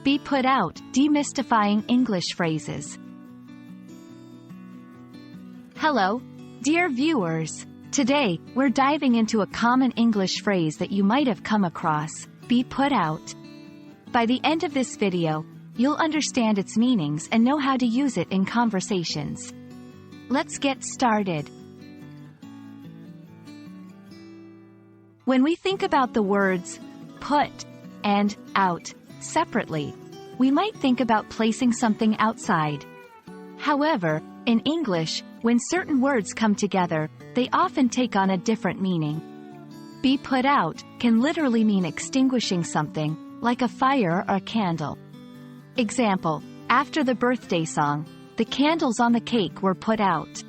Be put out, demystifying English phrases. Hello, dear viewers. Today, we're diving into a common English phrase that you might have come across, be put out. By the end of this video, you'll understand its meanings and know how to use it in conversations. Let's get started. When we think about the words put and out separately, we might think about placing something outside. However, in English, when certain words come together, they often take on a different meaning. Be put out can literally mean extinguishing something, like a fire or a candle. Example, after the birthday song, the candles on the cake were put out.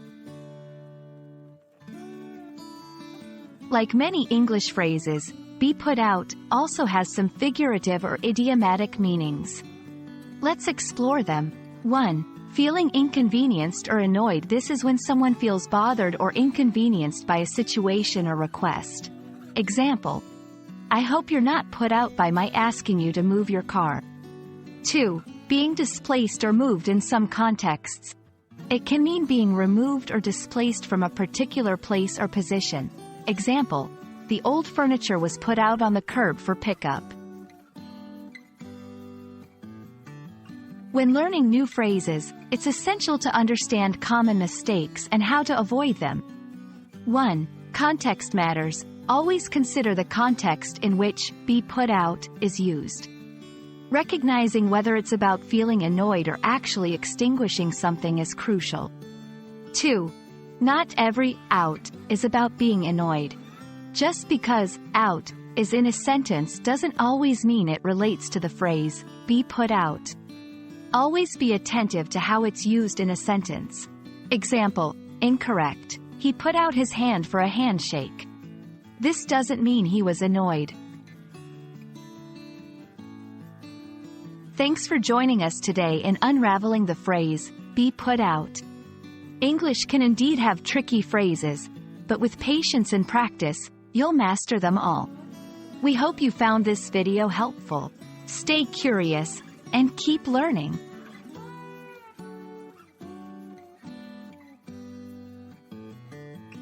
Like many English phrases, be put out also has some figurative or idiomatic meanings. Let's explore them. 1. Feeling inconvenienced or annoyed. This is when someone feels bothered or inconvenienced by a situation or request. Example, I hope you're not put out by my asking you to move your car. 2. Being displaced or moved. In some contexts, it can mean being removed or displaced from a particular place or position. Example, the old furniture was put out on the curb for pickup. When learning new phrases, it's essential to understand common mistakes and how to avoid them. 1. Context matters. Always consider the context in which be put out is used. Recognizing whether it's about feeling annoyed or actually extinguishing something is crucial. 2. Not every out is about being annoyed. Just because out is in a sentence doesn't always mean it relates to the phrase be put out. Always be attentive to how it's used in a sentence. Example, incorrect. He put out his hand for a handshake. This doesn't mean he was annoyed. Thanks for joining us today in unraveling the phrase, be put out. English can indeed have tricky phrases, but with patience and practice, you'll master them all. We hope you found this video helpful. Stay curious, and keep learning.